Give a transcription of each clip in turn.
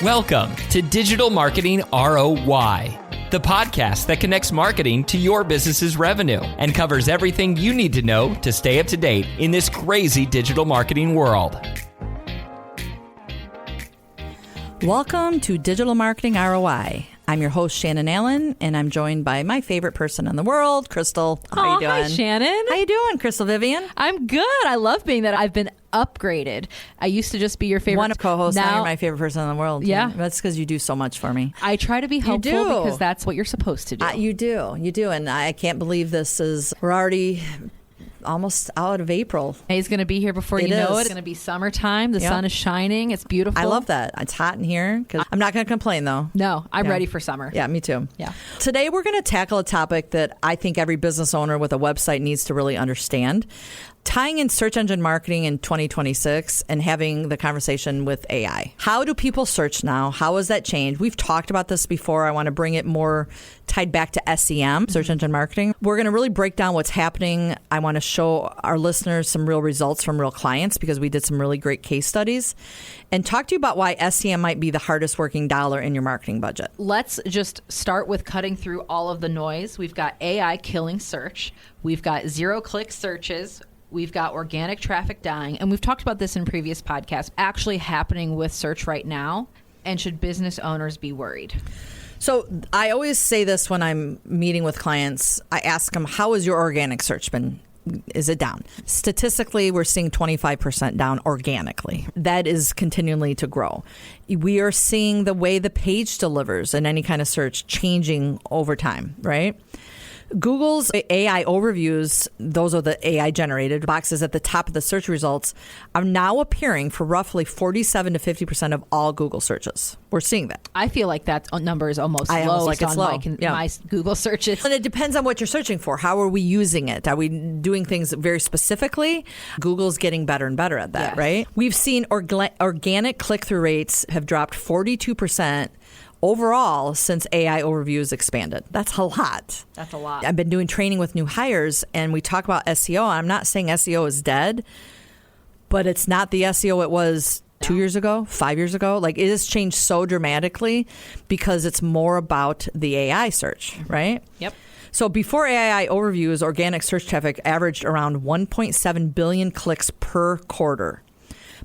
Welcome to Digital Marketing ROI, the podcast that connects marketing to your business's revenue and covers everything you need to know to stay up to date in this crazy digital marketing world. Welcome to Digital Marketing ROI. I'm your host, Shannon Allen, and I'm joined by my favorite person in the world, Krystal. How you doing? Hi, Shannon. How you doing, Krystal Vivian? I'm good. I love being that I've been upgraded. I used to just be your favorite. One co-host, now you're my favorite person in the world. Yeah. That's because you do so much for me. I try to be helpful because that's what you're supposed to do. You do. And I can't believe we're already almost out of April. May's going to be here before you know it. It's going to be summertime. The sun is shining. It's beautiful. I love that. It's hot in here. I'm not going to complain, though. No, I'm ready for summer. Yeah, me too. Yeah. Today, we're going to tackle a topic that I think every business owner with a website needs to really understand. Tying in search engine marketing in 2026 and having the conversation with AI. How do people search now? How has that changed? We've talked about this before. I want to bring it more tied back to SEM, search engine marketing. We're going to really break down what's happening. I want to show our listeners some real results from real clients because we did some really great case studies and talk to you about why SEM might be the hardest working dollar in your marketing budget. Let's just start with cutting through all of the noise. We've got AI killing search. We've got zero-click searches. We've got organic traffic dying, and we've talked about this in previous podcasts, actually happening with search right now. And should business owners be worried? So I always say this when I'm meeting with clients. I ask them, how has your organic search been? Is it down? Statistically, we're seeing 25% down organically. That is continually to grow. We are seeing the way the page delivers in any kind of search changing over time, right? Google's AI overviews, those are the AI generated boxes at the top of the search results, are now appearing for roughly 47 to 50% of all Google searches. We're seeing that. I feel like that number is almost low. Like it's low. My Google searches. And it depends on what you're searching for. How are we using it? Are we doing things very specifically? Google's getting better and better at that, yes. Right? We've seen organic click-through rates have dropped 42% overall since AI overviews expanded. That's a lot. That's a lot. I've been doing training with new hires, and we talk about SEO. I'm not saying SEO is dead, but it's not the SEO it was 2 years ago, 5 years ago. Like, it has changed so dramatically because it's more about the AI search, right? Yep. So before AI overviews, organic search traffic averaged around 1.7 billion clicks per quarter.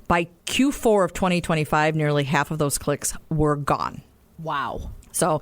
By Q4 of 2025, nearly half of those clicks were gone. Wow. So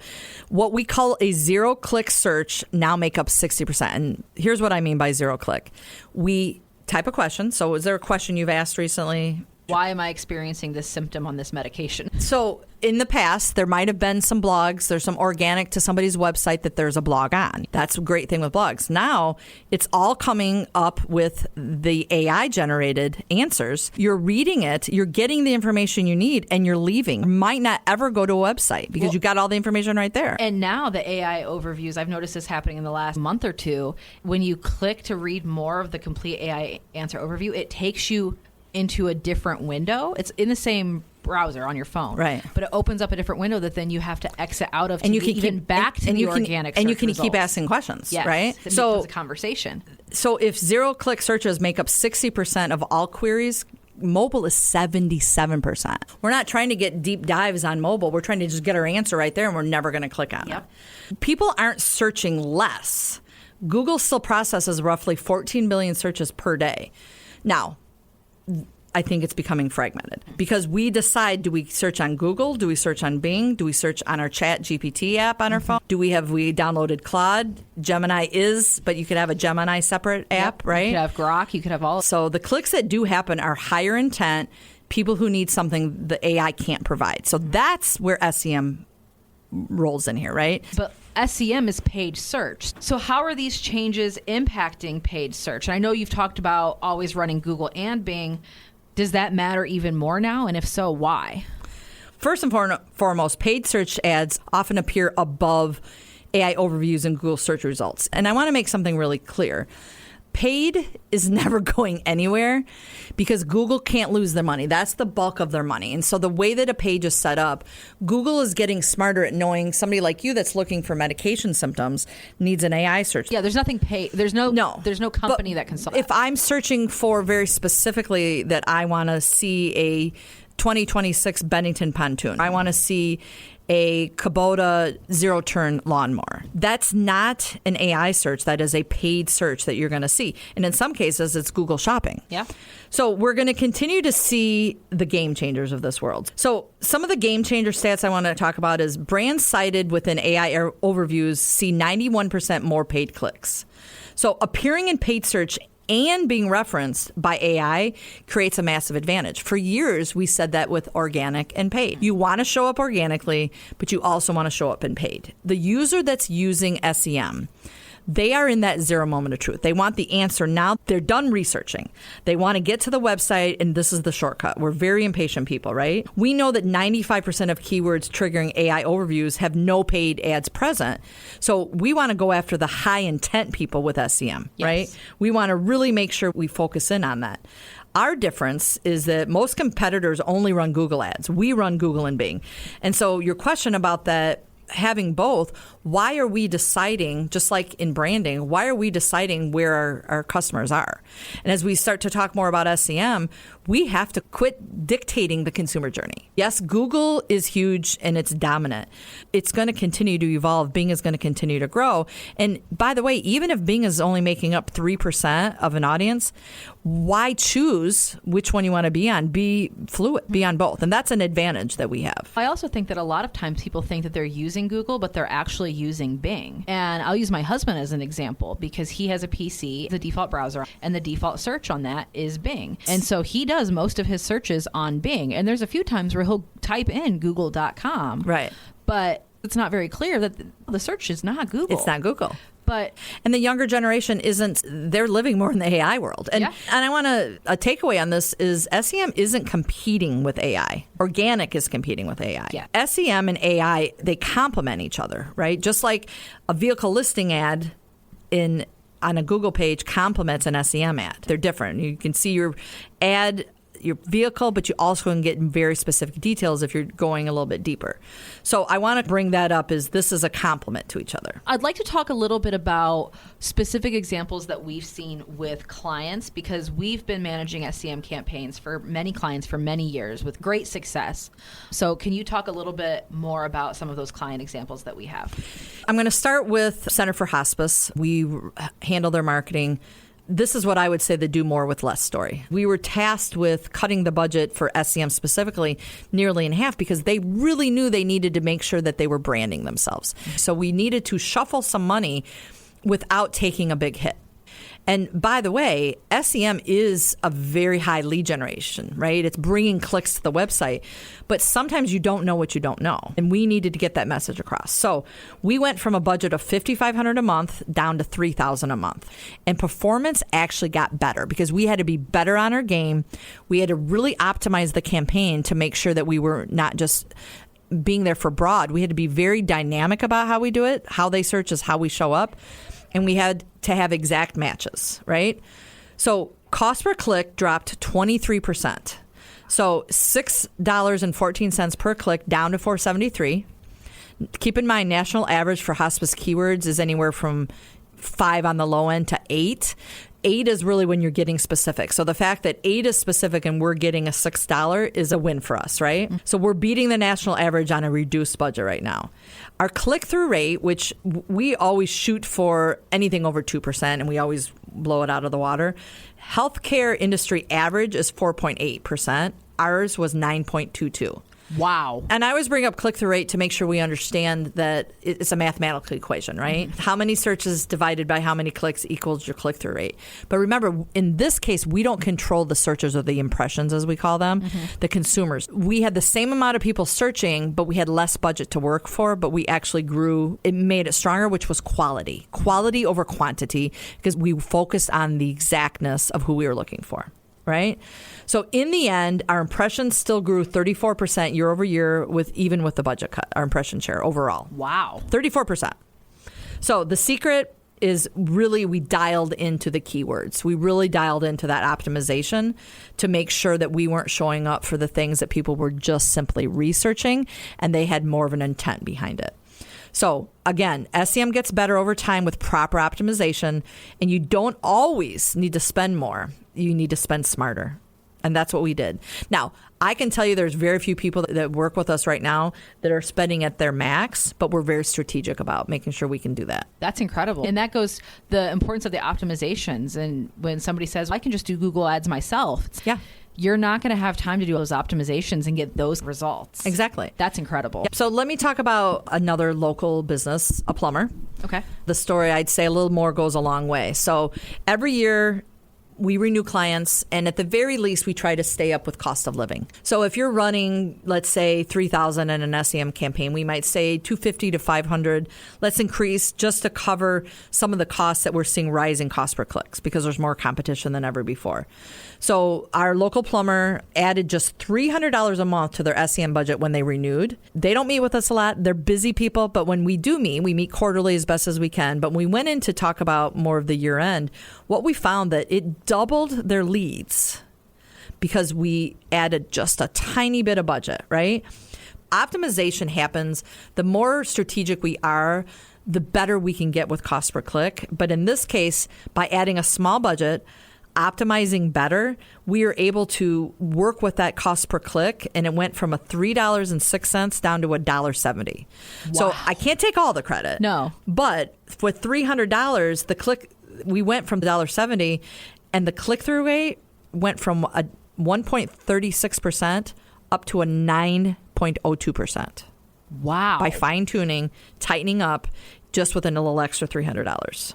what we call a zero-click search now make up 60%. And here's what I mean by zero-click. We type a question. So is there a question you've asked recently? Why am I experiencing this symptom on this medication? So in the past, there might have been some blogs. There's some organic to somebody's website that there's a blog on. That's a great thing with blogs. Now, it's all coming up with the AI-generated answers. You're reading it, you're getting the information you need, and you're leaving. You might not ever go to a website because you got all the information right there. And now the AI overviews, I've noticed this happening in the last month or two. When you click to read more of the complete AI answer overview, it takes you into a different window. It's in the same browser on your phone, right? But it opens up a different window that then you have to exit out of, and you can even back to the organic search and you can results. Keep asking questions, yes, right? So it's a conversation. So if zero-click searches make up 60% of all queries, mobile is 77%. We're not trying to get deep dives on mobile. We're trying to just get our answer right there, and we're never going to click on it. People aren't searching less. Google still processes roughly 14 billion searches per day. Now, I think it's becoming fragmented because we decide, do we search on Google? Do we search on Bing? Do we search on our Chat GPT app on our phone? We downloaded Claude? Gemini but you could have a Gemini separate app, right? You could have Grok, you could have all. So the clicks that do happen are higher intent, people who need something the AI can't provide. So that's where SEM rolls in here, right? But SEM is paid search. So how are these changes impacting paid search? And I know you've talked about always running Google and Bing. Does that matter even more now? And if so, why? First and foremost, paid search ads often appear above AI overviews in Google search results. And I want to make something really clear. Paid is never going anywhere because Google can't lose their money. That's the bulk of their money. And so the way that a page is set up, Google is getting smarter at knowing somebody like you that's looking for medication symptoms needs an AI search. Yeah, there's nothing paid. There's no company that can solve. If I'm searching for very specifically that I want to see a 2026 Bennington pontoon. I want to see a Kubota zero-turn lawnmower. That's not an AI search. That is a paid search that you're going to see. And in some cases, it's Google Shopping. Yeah. So we're going to continue to see the game changers of this world. So some of the game changer stats I want to talk about is brands cited within AI overviews see 91% more paid clicks. So appearing in paid search and being referenced by AI creates a massive advantage. For years, we said that with organic and paid. You want to show up organically, but you also want to show up in paid. The user that's using SEM, they are in that zero moment of truth. They want the answer now. They're done researching. They want to get to the website, and this is the shortcut. We're very impatient people, right? We know that 95% of keywords triggering AI overviews have no paid ads present. So we want to go after the high intent people with SEM, right? We want to really make sure we focus in on that. Our difference is that most competitors only run Google ads. We run Google and Bing. And so your question about that, having both, why are we deciding, just like in branding, why are we deciding where our customers are? And as we start to talk more about SEM, we have to quit dictating the consumer journey. Yes, Google is huge and it's dominant. It's going to continue to evolve. Bing is going to continue to grow. And by the way, even if Bing is only making up 3% of an audience, why choose which one you want to be on? Be fluid, be on both. And that's an advantage that we have. I also think that a lot of times people think that they're using Google, but they're actually using Bing. And I'll use my husband as an example because he has a PC, the default browser, and the default search on that is Bing. And so he does most of his searches on Bing. And there's a few times where he'll type in google.com. Right. But it's not very clear that the search is not Google. It's not Google. And the younger generation they're living more in the AI world. And I want a takeaway on this is SEM isn't competing with AI. Organic is competing with AI. Yeah. SEM and AI, they complement each other, right? Just like a vehicle listing ad on a Google page complements an SEM ad. They're different. You can see your ad, your vehicle, but you also can get very specific details if you're going a little bit deeper. So I want to bring that up as this is a complement to each other. I'd like to talk a little bit about specific examples that we've seen with clients because we've been managing SEM campaigns for many clients for many years with great success. So can you talk a little bit more about some of those client examples that we have? I'm going to start with Center for Hospice. We handle their marketing. This is what I would say the do more with less story. We were tasked with cutting the budget for SEM specifically nearly in half because they really knew they needed to make sure that they were branding themselves. So we needed to shuffle some money without taking a big hit. And by the way, SEM is a very high lead generation, right? It's bringing clicks to the website, but sometimes you don't know what you don't know. And we needed to get that message across. So we went from a budget of $5,500 a month down to $3,000 a month. And performance actually got better because we had to be better on our game. We had to really optimize the campaign to make sure that we were not just being there for broad. We had to be very dynamic about how we do it. How they search is how we show up. And we had to have exact matches, right? So cost per click dropped 23%. So $6.14 per click down to $4.73. Keep in mind, national average for hospice keywords is anywhere from 5 on the low end to 8. 8 is really when you're getting specific. So the fact that 8 is specific and we're getting a $6 is a win for us, right? So we're beating the national average on a reduced budget right now. Our click-through rate, which we always shoot for anything over 2%, and we always blow it out of the water. Healthcare industry average is 4.8%. Ours was 9.22. Wow. And I always bring up click-through rate to make sure we understand that it's a mathematical equation, right? Mm-hmm. How many searches divided by how many clicks equals your click-through rate. But remember, in this case, we don't control the searches or the impressions, as we call them, the consumers. We had the same amount of people searching, but we had less budget to work for, but we actually grew. It made it stronger, which was quality. Quality over quantity, because we focused on the exactness of who we were looking for. Right? So in the end, our impressions still grew 34% year over year even with the budget cut, our impression share overall. Wow. 34%. So the secret is really we dialed into the keywords. We really dialed into that optimization to make sure that we weren't showing up for the things that people were just simply researching and they had more of an intent behind it. So again, SEM gets better over time with proper optimization, and you don't always need to spend more. You need to spend smarter. And that's what we did. Now, I can tell you there's very few people that work with us right now that are spending at their max, but we're very strategic about making sure we can do that. That's incredible. And that goes the importance of the optimizations. And when somebody says, I can just do Google Ads myself. You're not going to have time to do those optimizations and get those results. Exactly. That's incredible. So let me talk about another local business, a plumber. Okay. The story, I'd say a little more goes a long way. So every year we renew clients, and at the very least, we try to stay up with cost of living. So if you're running, let's say, $3,000 in an SEM campaign, we might say $250 to $500. Let's increase just to cover some of the costs that we're seeing rising cost per clicks because there's more competition than ever before. So our local plumber added just $300 a month to their SEM budget when they renewed. They don't meet with us a lot. They're busy people, but when we do meet, we meet quarterly as best as we can. But when we went in to talk about more of the year end, what we found that it doubled their leads because we added just a tiny bit of budget, right? Optimization happens. The more strategic we are, the better we can get with cost per click. But in this case, by adding a small budget, optimizing better, we are able to work with that cost per click, and it went from a $3.06 down to $1.70. Wow. So I can't take all the credit. No. But with $300, the click, we went from $1.70, and the click-through rate went from a 1.36% up to a 9.02%. Wow. By fine-tuning, tightening up, just with a little extra $300.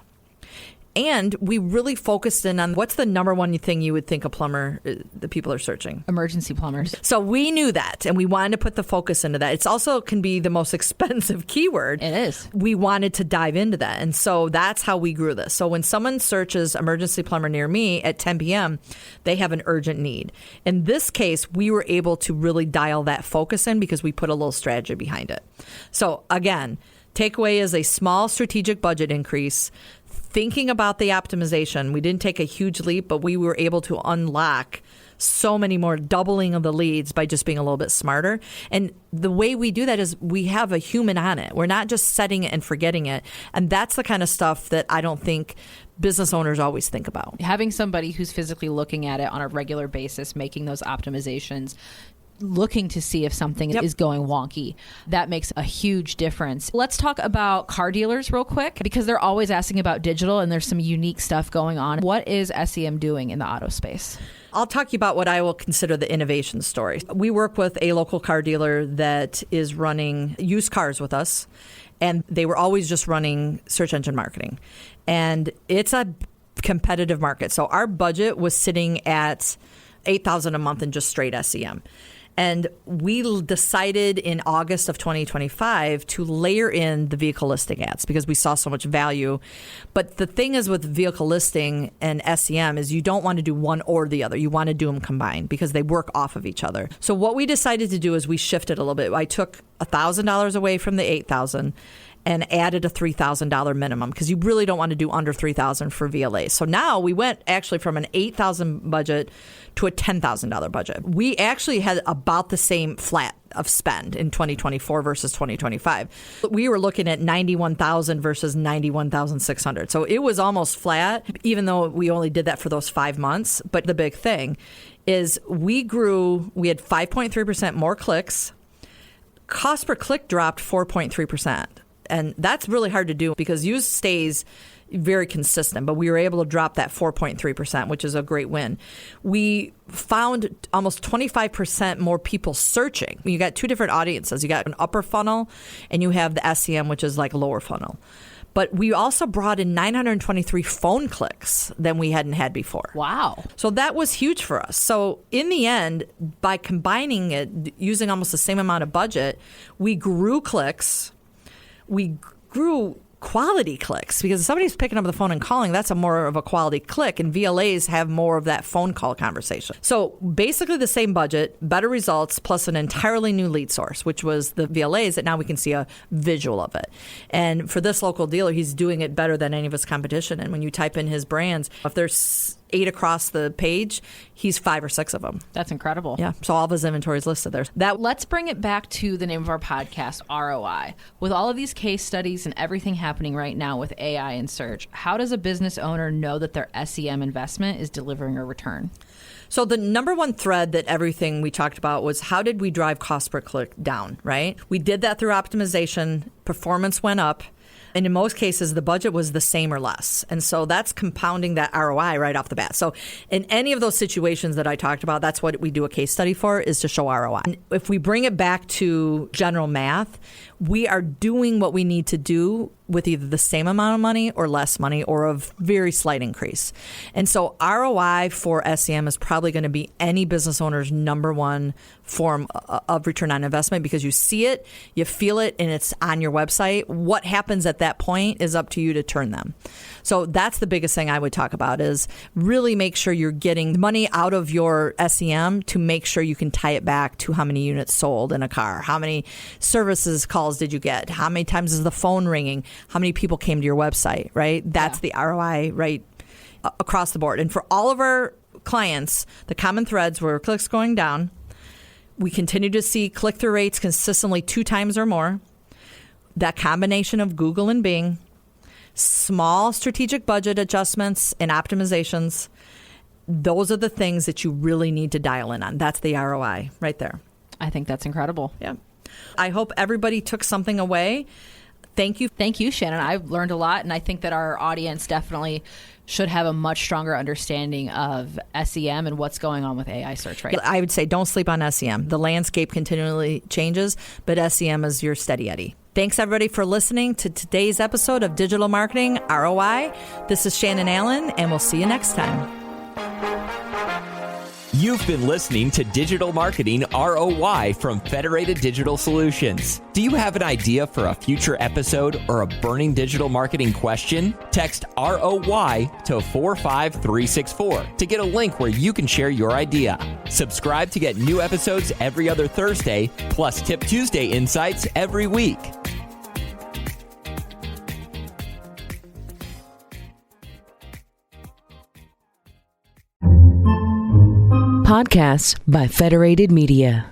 And we really focused in on what's the number one thing you would think a plumber, the people are searching? Emergency plumbers. So we knew that, and we wanted to put the focus into that. It's also can be the most expensive keyword. It is. We wanted to dive into that. And so that's how we grew this. So when someone searches emergency plumber near me at 10 p.m., they have an urgent need. In this case, we were able to really dial that focus in because we put a little strategy behind it. So again, takeaway is a small strategic budget increase. Thinking about the optimization, we didn't take a huge leap, but we were able to unlock so many more, doubling of the leads by just being a little bit smarter. And the way we do that is we have a human on it. We're not just setting it and forgetting it. And that's the kind of stuff that I don't think business owners always think about. Having somebody who's physically looking at it on a regular basis, making those optimizations, looking to see if something is going wonky. That makes a huge difference. Let's talk about car dealers real quick because they're always asking about digital and there's some unique stuff going on. What is SEM doing in the auto space? I'll talk to you about what I will consider the innovation story. We work with a local car dealer that is running used cars with us, and they were always just running search engine marketing. And it's a competitive market. So our budget was sitting at $8,000 a month in just straight SEM. And we decided in August of 2025 to layer in the vehicle listing ads because we saw so much value. But the thing is with vehicle listing and SEM is you don't want to do one or the other. You want to do them combined because they work off of each other. So what we decided to do is we shifted a little bit. I took $1,000 away from the $8,000 and added a $3,000 minimum because you really don't want to do under $3,000 for VLAs. So now we went actually from an $8,000 budget to a $10,000 budget. We actually had about the same flat of spend in 2024 versus 2025. We were looking at $91,000 versus $91,600. So it was almost flat, even though we only did that for those 5 months. But the big thing is we had 5.3% more clicks. Cost per click dropped 4.3%. And that's really hard to do because use stays very consistent, but we were able to drop that 4.3%, which is a great win. We found almost 25% more people searching. You got two different audiences. You got an upper funnel and you have the SEM, which is like lower funnel. But we also brought in 923 phone clicks than we hadn't had before. Wow. So that was huge for us. So in the end, by combining it, using almost the same amount of budget, we grew clicks. We grew quality clicks because if somebody's picking up the phone and calling, that's a more of a quality click, and VLAs have more of that phone call conversation. So basically the same budget, better results, plus an entirely new lead source, which was the VLAs that now we can see a visual of it. And for this local dealer, he's doing it better than any of his competition. And when you type in his brands, if there's 8 across the page, he's 5 or 6 of them. That's incredible. Yeah. So all of his inventory is listed there. Let's bring it back to the name of our podcast, ROI. With all of these case studies and everything happening right now with AI and search, how does a business owner know that their SEM investment is delivering a return? So the number one thread that everything we talked about was how did we drive cost per click down, right? We did that through optimization. Performance went up. And in most cases, the budget was the same or less. And so that's compounding that ROI right off the bat. So in any of those situations that I talked about, that's what we do a case study for, is to show ROI. And if we bring it back to general math, we are doing what we need to do with either the same amount of money or less money or a very slight increase. And so ROI for SEM is probably going to be any business owner's number one form of return on investment, because you see it, you feel it, and it's on your website. What happens at that point is up to you to turn them. So that's the biggest thing I would talk about, is really make sure you're getting money out of your SEM to make sure you can tie it back to how many units sold in a car, how many services calls did you get, how many times is the phone ringing, how many people came to your website, right? That's the ROI right across the board. And for all of our clients, the common threads were clicks going down. We continue to see click-through rates consistently 2 times or more. That combination of Google and Bing, small strategic budget adjustments and optimizations, those are the things that you really need to dial in on. That's the ROI right there. I think that's incredible. Yeah. I hope everybody took something away. Thank you. Thank you, Shannon. I've learned a lot, and I think that our audience definitely should have a much stronger understanding of SEM and what's going on with AI search right now. I would say don't sleep on SEM. The landscape continually changes, but SEM is your steady Eddie. Thanks, everybody, for listening to today's episode of Digital Marketing ROI. This is Shannon Allen, and we'll see you next time. You've been listening to Digital Marketing ROI from Federated Digital Solutions. Do you have an idea for a future episode or a burning digital marketing question? Text ROI to 45364 to get a link where you can share your idea. Subscribe to get new episodes every other Thursday, plus Tip Tuesday insights every week. Podcasts by Federated Media.